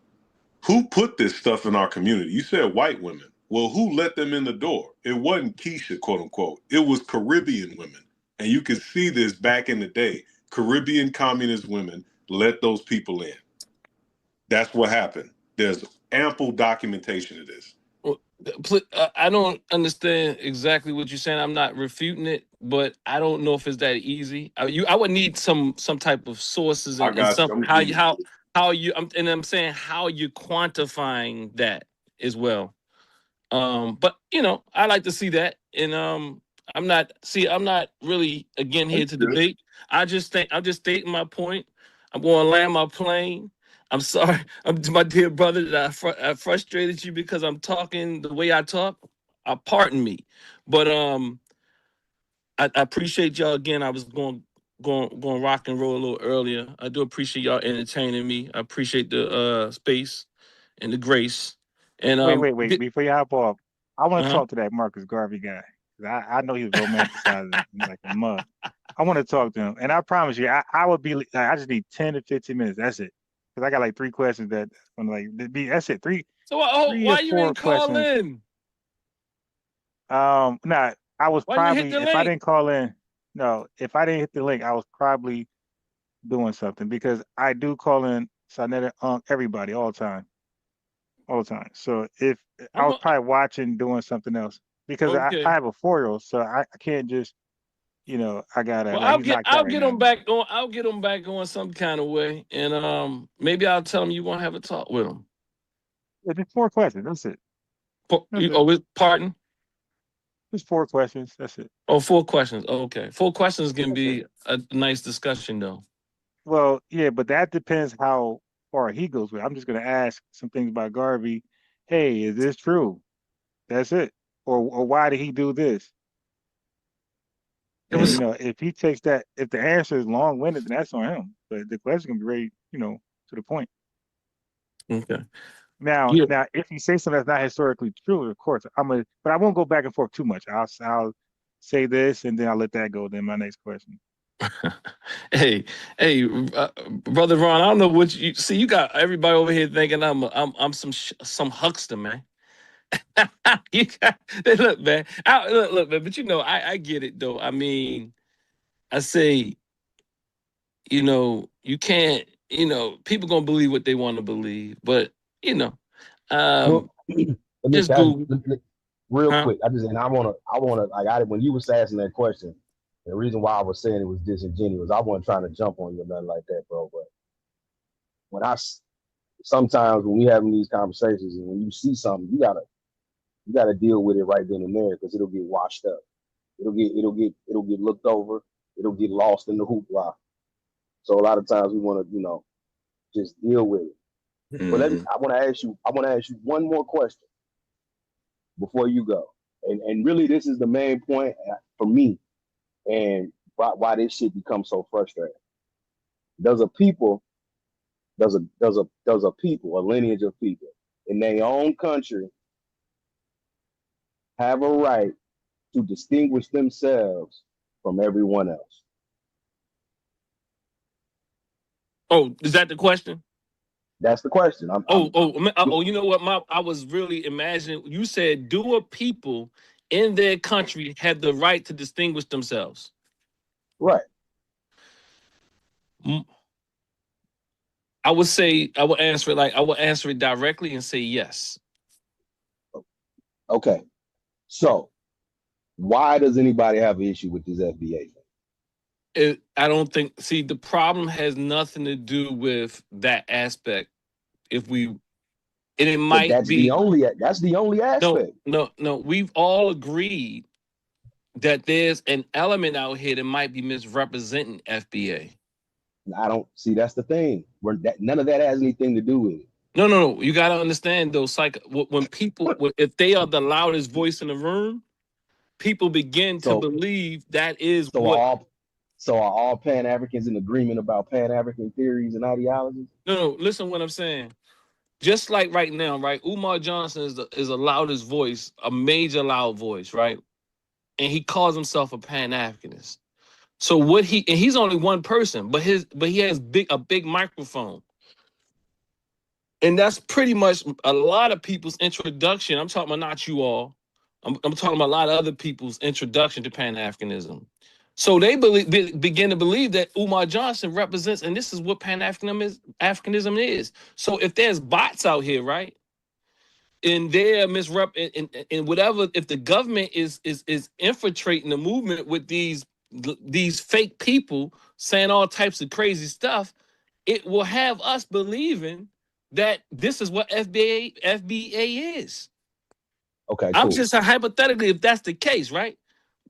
who put this stuff in our community? You said white women. Well, who let them in the door? It wasn't Keisha, quote unquote. It was Caribbean women. And you can see this back in the day. Caribbean communist women let those people in. That's what happened. There's ample documentation of this. Well, I don't understand exactly what you're saying. I'm not refuting it, but I don't know if it's that easy. I would need some type of sources I and got some you. I'm gonna give you. and I'm saying how you're quantifying that as well. But I like to see that, and I'm not really again here to Good. debate. I'm just stating my point. I'm going to land my plane. I'm sorry, my dear brother, that I frustrated you because I'm talking the way I talk. Pardon me, but I appreciate y'all again. I was going rock and roll a little earlier. I do appreciate y'all entertaining me. I appreciate the space and the grace. And Wait. Before you hop off, I want to uh-huh. talk to that Marcus Garvey guy. 'Cause I know he's romanticizing like a mug. I want to talk to him. And I promise you, I would be, like, I just need 10 to 15 minutes. That's it. Because I got like 3 questions that I'm like, that's it. So Three or why you four didn't call questions. in? Nah, I was Why you didn't hit probably, the if I link? didn't call in, no, if I didn't hit the link, I was probably doing something because I do call in Sonetta everybody all the time. So if I I'm was probably watching, doing something else because I okay. have a 4-year-old, so I can't just, I gotta Well, like he's knocked out I'll right get now. them back on. I'll get them back on some kind of way, and maybe I'll tell them you want to have a talk with them. Yeah, just 4 questions. That's it. That's it. Pardon? Just 4 questions. That's it. Oh, 4 questions. Oh, okay, 4 questions can That's it. be a nice discussion though. Well, yeah, but that depends how far he goes with. I'm just gonna ask some things about Garvey. Hey, is this true? That's it. Or why did he do this? It And was if he takes that, if the answer is long winded, then that's on him. But the question can be very, to the point. okay. Now, Yeah. now, if you say something that's not historically true, of course, but I won't go back and forth too much. I'll say this and then I'll let that go. Then my next question. Hey, hey, brother Ron. I don't know what you see. You got everybody over here thinking I'm some huckster, man. You got, look, man. Look, man. But I get it though. I mean, I say, you can't. People gonna believe what they want to believe, but you know, um, Well, let me just can Google, real huh? quick. I wanna like when you was asking that question, the reason why I was saying it was disingenuous, I wasn't trying to jump on you or nothing like that, bro. But when sometimes when we having these conversations and when you see something, you gotta deal with it right then and there because it'll get washed up. It'll get looked over. It'll get lost in the hoopla. So a lot of times we want to, just deal with it. But Mhm. I want to ask you one more question before you go. And really, this is the main point for me and why this shit becomes so frustrating. Does a people, a lineage of people in their own country have a right to distinguish themselves from everyone else? Oh, is that the question? That's the question. You know what? I was really imagining. You said, do a people in their country have the right to distinguish themselves? Right. I would say, I would answer it directly and say yes. Okay. So why does anybody have an issue with this FBA thing? I don't think. See, the problem has nothing to do with that aspect. If we, and it might that's be that's the only aspect. No. We've all agreed that there's an element out here that might be misrepresenting FBA. I don't see. That's the thing. None of that has anything to do with it. No. You got to understand though, when people, if they are the loudest voice in the room, people begin to believe that is what. So are all Pan-Africans in agreement about Pan-African theories and ideologies? No. Listen what I'm saying. Just like right now, right? Umar Johnson is the loudest voice, a major loud voice, right? And he calls himself a Pan-Africanist. So he's only one person, but he has a big microphone. And that's pretty much a lot of people's introduction. I'm talking about not you all. I'm talking about a lot of other people's introduction to Pan-Africanism. So they begin to believe that Umar Johnson represents, and this is what Pan-Africanism is. So if there's bots out here, right, and they're and whatever, if the government is infiltrating the movement with these fake people saying all types of crazy stuff, it will have us believing that this is what FBA is. Okay, I'm cool. just hypothetically, if that's the case, right?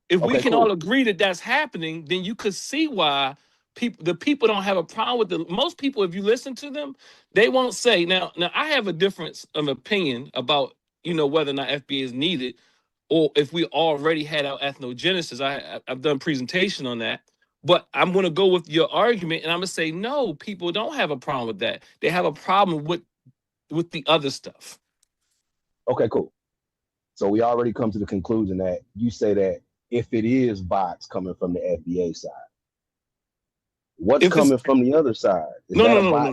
If we can all agree that that's happening, then you could see why the people don't have a problem with it. Most people, if you listen to them, they won't say. Now I have a difference of opinion about, whether or not FBA is needed, or if we already had our ethnogenesis. I've done presentation on that. But I'm going to go with your argument, and I'm going to say, no, people don't have a problem with that. They have a problem with the other stuff. Okay, cool. So we already come to the conclusion that you say that if it is bots coming from the FBA side, what's coming from the other side? No,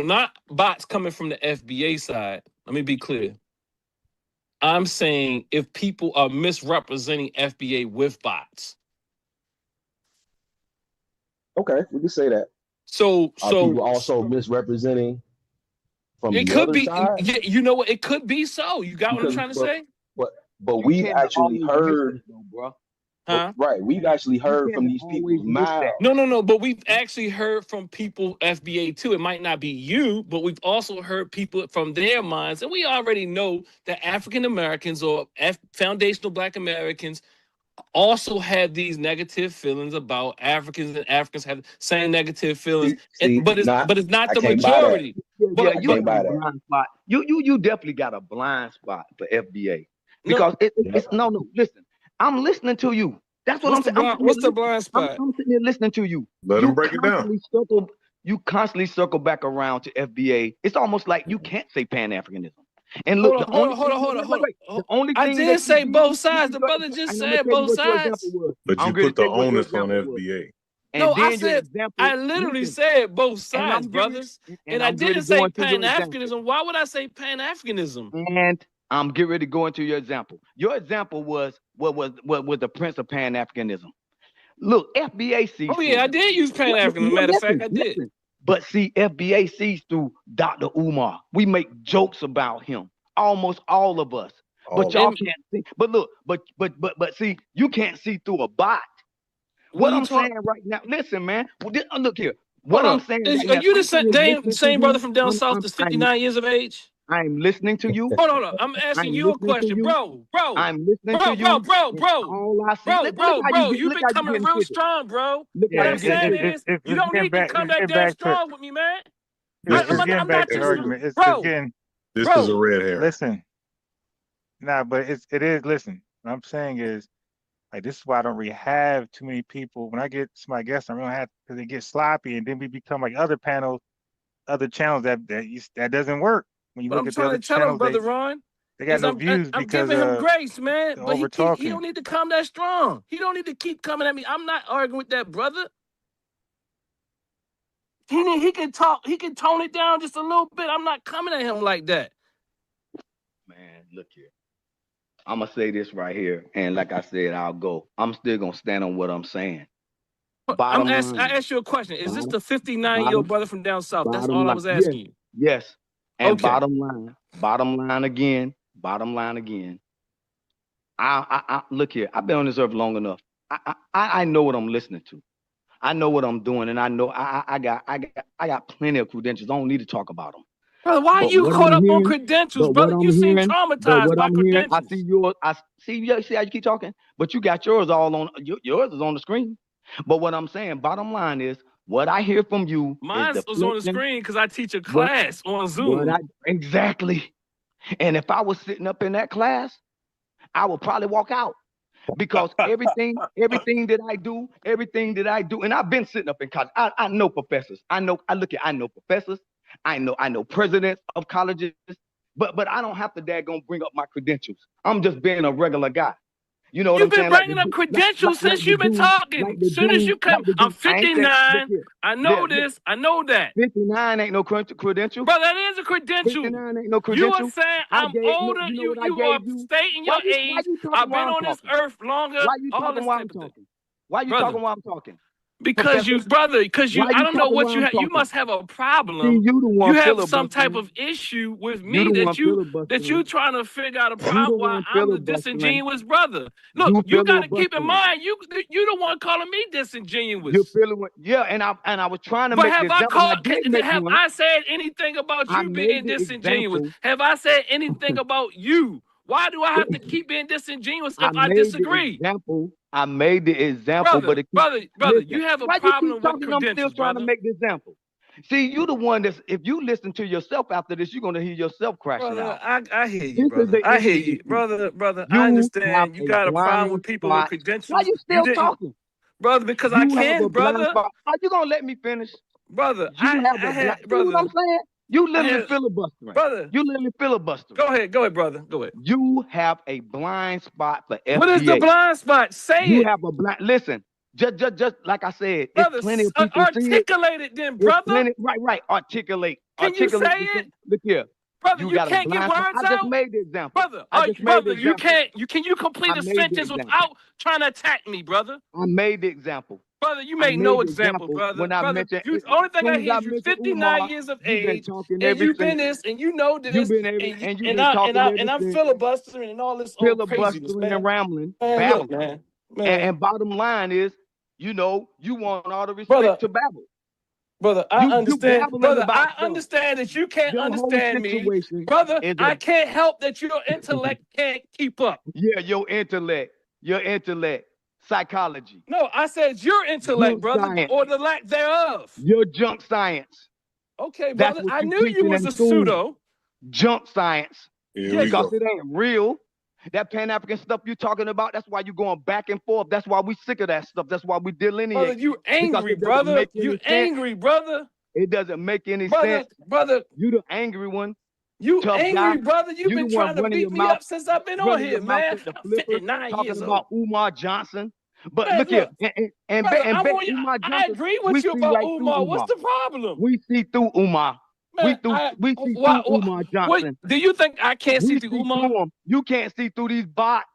not bots coming from the FBA side. Let me be clear. I'm saying if people are misrepresenting FBA with bots. Okay, we can say that. So people also misrepresenting from the other side? Yeah, you know what? It could be so. You got what I'm trying to say? But we've actually heard, bro. Huh? Right, we've actually heard from these people's mouths. No, but we've actually heard from people FBA too. It might not be you, but we've also heard people from their minds, and we already know that African Americans or foundational Black Americans also have these negative feelings about Africans, and Africans have the same negative feelings. But it's not the majority. Yeah, you got a blind spot. You definitely got a blind spot for FBA because it's no. Listen, I'm listening to you. That's what I'm saying. What's the blind spot? I'm sitting here listening to you. Let him break it down. You constantly circle back around to FBA. It's almost like you can't say Pan-Africanism. And look, look, hold on. The only thing I did say both sides. The brother just said both sides. But you put the onus on FBA. No, I literally said both sides, brothers. And I didn't say Pan-Africanism. Why would I say Pan-Africanism? And I'm getting ready to go into your example. Your example was what was the Prince of Pan-Africanism. Look, FBA sees. Oh yeah, I did use Pan-Africanism. Matter of fact, I did. But see, FBA sees through Dr. Umar. We make jokes about him. Almost all of us. But y'all can't see. But look, but see, you can't see through a bot. What I'm saying right now, listen, man. Look here. What I'm saying. Are you the same brother from down south that's 59 years of age? I'm listening to you. Hold on. I'm asking you a question, bro. I'm listening to you. Bro. You've been coming real strong, bro. What I'm saying is, you don't need to come that damn strong with me, man. I'm not the argument. This is a red hair. Listen. Nah, but it is. Listen, what I'm saying is, Like this is why I don't really have too many people. When I get somebody guests, I don't have because they get sloppy, and then we become like other panels, other channels that doesn't work. When you What look I'm at the trying other to tell him, channels, brother Ron, they got is no views I'm because giving him grace, the man. But over he talking. don't need to come that strong. He don't need to keep coming at me. I'm not arguing with that brother. He can talk. He can tone it down just a little bit. I'm not coming at him like that. Man, look here. I'm gonna say this right here, and like I said, I'll go. I'm still gonna stand on what I'm saying. Bottom I line. asked you a question. Is this the 59-year-old bottom, brother from down south? That's bottom all I line. was Yes, asking you. yes. And Okay. bottom line again. I look here. I've been on this earth long enough. I know what I'm listening to. I know what I'm doing, and I know I got plenty of credentials. I don't need to talk about them. Brother, why are But you what caught I'm up on hearing, credentials, but brother? what I'm You seem hearing, traumatized by credentials. I see yours. See how you keep talking, but you got yours all on. Yours is on the screen. But what I'm saying, bottom line is, what I hear from you Mine is was on the screen because I teach a class on Zoom. Exactly. And if I was sitting up in that class, I would probably walk out. Because everything that I do, and I've been sitting up in college. I know professors. I know professors. I know presidents of colleges, but I don't have to daggone bring up my credentials. I'm just being a regular guy. You know what You've I'm been saying? bringing up credentials since you've been talking. As soon as you come, I'm 59. I know this. I know that. 59 ain't no credential. Bro, that is a credential. 59 ain't no You credential. are saying I'm older. You are stating your age. I've been on this earth longer. Why you all talking this while type I'm of thing. talking? Why you talking while I'm talking? Because you, brother, because you, I don't know what you have. You must have a problem. See, you the one you have some type filibustering. of issue with You me the that one you trying to figure out a You the problem why one I'm the filibustering. disingenuous brother. Look, you got to keep in mind, you the one calling me disingenuous. You feeling yeah, and I was trying to But make have the I example. called? Have I said anything about you being disingenuous? Have I said anything about you? Why do I have to keep being disingenuous if I disagree? I made the example, brother, but brother, you have a why problem you keep with talking? I'm still credentials, trying brother. to make the example. See, you the one that's, if you listen to yourself after this, you're gonna hear yourself crashing Brother, out. I hear you, brother. I hear you, brother. I understand you got a problem with people with credentials. Why you still talking, brother? Because I can, brother. Are you gonna let me finish, brother? You know what I'm saying? You literally filibustering, brother. You literally filibustering. Go ahead, brother. Go ahead. You have a blind spot for FBA. What is the blind spot? Say you it. Have a blind. Listen, just like I said, brother, it's plenty of people articulate it then, brother. Right. Articulate. Can you say it? Look here. Brother, you can't get words out. I just made the example. Brother, you can't. Can you complete a sentence without trying to attack me, brother? I made the example. Brother, you made no example, brother. When I brother, mentioned, only thing I hear is you're 59 years of age, and you've been this, and you know this, and I'm filibustering and all this old craziness, man. And rambling, look, man. And bottom line is, you want all the respect to babble. Brother, I understand. Brother, I understand that you can't understand me. Brother, I can't help that your intellect can't keep up. Yeah, your intellect, psychology. No, I said your intellect, brother, science. Or the lack thereof. Your junk science. Okay, brother, I knew you was a pseudo. Junk science. Because it ain't real. That Pan-African stuff you talking about, that's why you going back and forth. That's why we sick of that stuff. That's why we delineate. Brother, you angry, brother. You angry, brother. It doesn't make any sense. Brother. You the angry one. You angry, brother. You've been trying to beat me up since I've been on here, man. 59 years old. Talking about Umar Johnson. But man, look here. And Umar Johnson. I agree with you about Umar. What's the problem? We see through Umar. Man, we see through Umar Johnson. Do you think I can't see through Umar? You can't see through these bots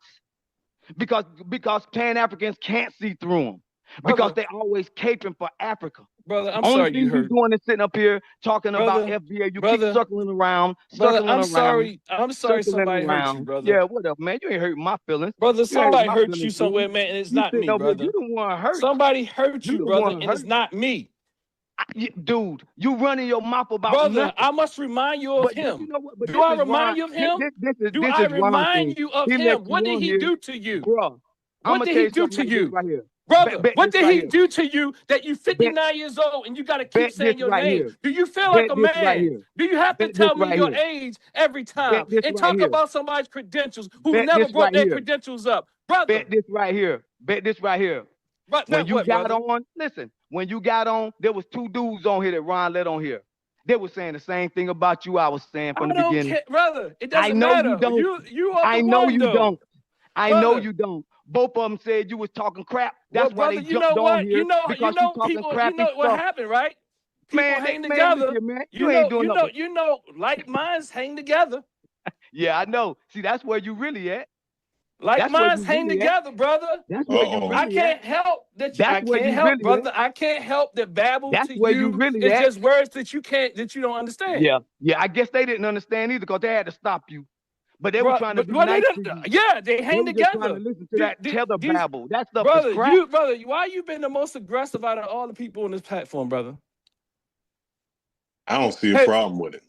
because Pan-Africans can't see through them because they always caping for Africa. Brother, I'm sorry you heard. Doing is sitting up here talking about FBA. You keep circling around. I'm sorry somebody hurt you, brother. Yeah, whatever, man. You ain't hurt my feelings. Brother, somebody hurt you somewhere, man, and it's not me, brother. You the one hurt. Somebody hurt you, brother, and it's not me. Dude, you running your mouth about brother. Nothing. I must remind you of him. You know what? Do I remind you of him? Do I remind you of him? What did he do to you? Bro, what did he do to you? Right here. Brother, Bet what this did right he here. do to you that you 59 years old and you got to keep Bet this saying your right name? here. Do you feel like Bet a this right man? here. Do you have to Bet this tell me right your here. age every time Bet this and right talk here. about somebody's credentials who Bet never this brought right their here. credentials up? Brother, Bet this right here. Bet this right here. but When bet you what, got brother? on, listen, when you got on, there was 2 dudes on here that Ron let on here. They were saying the same thing about you I was saying from I the don't beginning. care, brother. It I doesn't know you matter. don't. You are I the know one you though, don't. I know brother. you don't. Both of them said you was talking crap. Well, That's why they brother, you know jumped on what? here because you talking People. You crappy know what stuff. happened, right? People hang Man, look together. here, man. You ain't doing nothing. Like minds hang together. Yeah, I know. See, that's where you really at. Like That's where minds you hang really at. together, brother. That's where you Uh-oh. I really at. can't help that. That's I where can't you help, really at. brother. I can't help that babble That's to where you you. really It's at. just words that you don't understand. Yeah. I guess they didn't understand either because they had to stop you. But they were Bro, trying to be well, nice to you. yeah, they They hang were just trying together. to listen to that tether These babble. That stuff is crap. brother, why you been the most aggressive out of all the people on this platform, brother? I don't see a Hey, problem with it.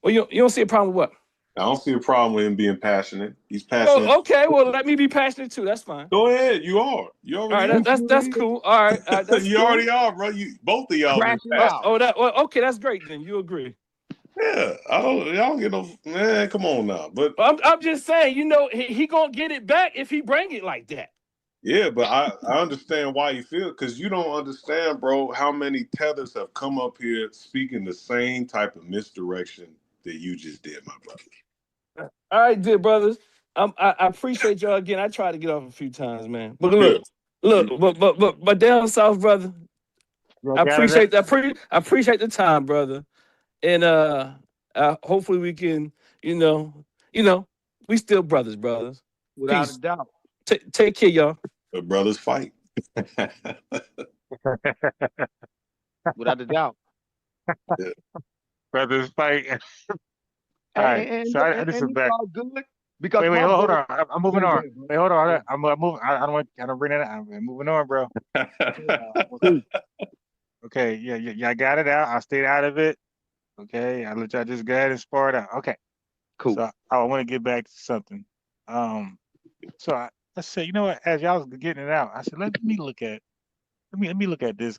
well, you don't see a problem with what? I don't see a problem with him being passionate. He's passionate. Well, okay, well, let me be passionate too. That's fine. Go ahead. You are. You All already right, that's cool. All right, that's you cool. already are, bro. You both of y'all been Crash it passionate. out. Okay, that's great then. You agree. Yeah. Y'all don't get no man, come on now. But I'm just saying, he gonna get it back if he bring it like that. yeah, but I understand why you feel, because you don't understand, bro, how many tethers have come up here speaking the same type of misdirection that you just did, my brother. All right, dear brothers. I appreciate y'all again. I tried to get off a few times, man. But but down south, brother. I appreciate the time, brother. And hopefully we can, we still brothers. Without Peace. a doubt. Take care, y'all. The brothers fight. Without a doubt. Brothers fight. All right. And So I just it's back. all good because Wait, my hold brother, on. I'm moving on. Wait, hold on. I'm moving. I don't want to bring that out. I'm moving on, bro. Okay. Yeah. I got it out. I stayed out of it. Okay. I let y'all just go ahead and spar it out. Okay. Cool. So I want to get back to something. So I said, you know what? As y'all was getting it out, I said, let me look at this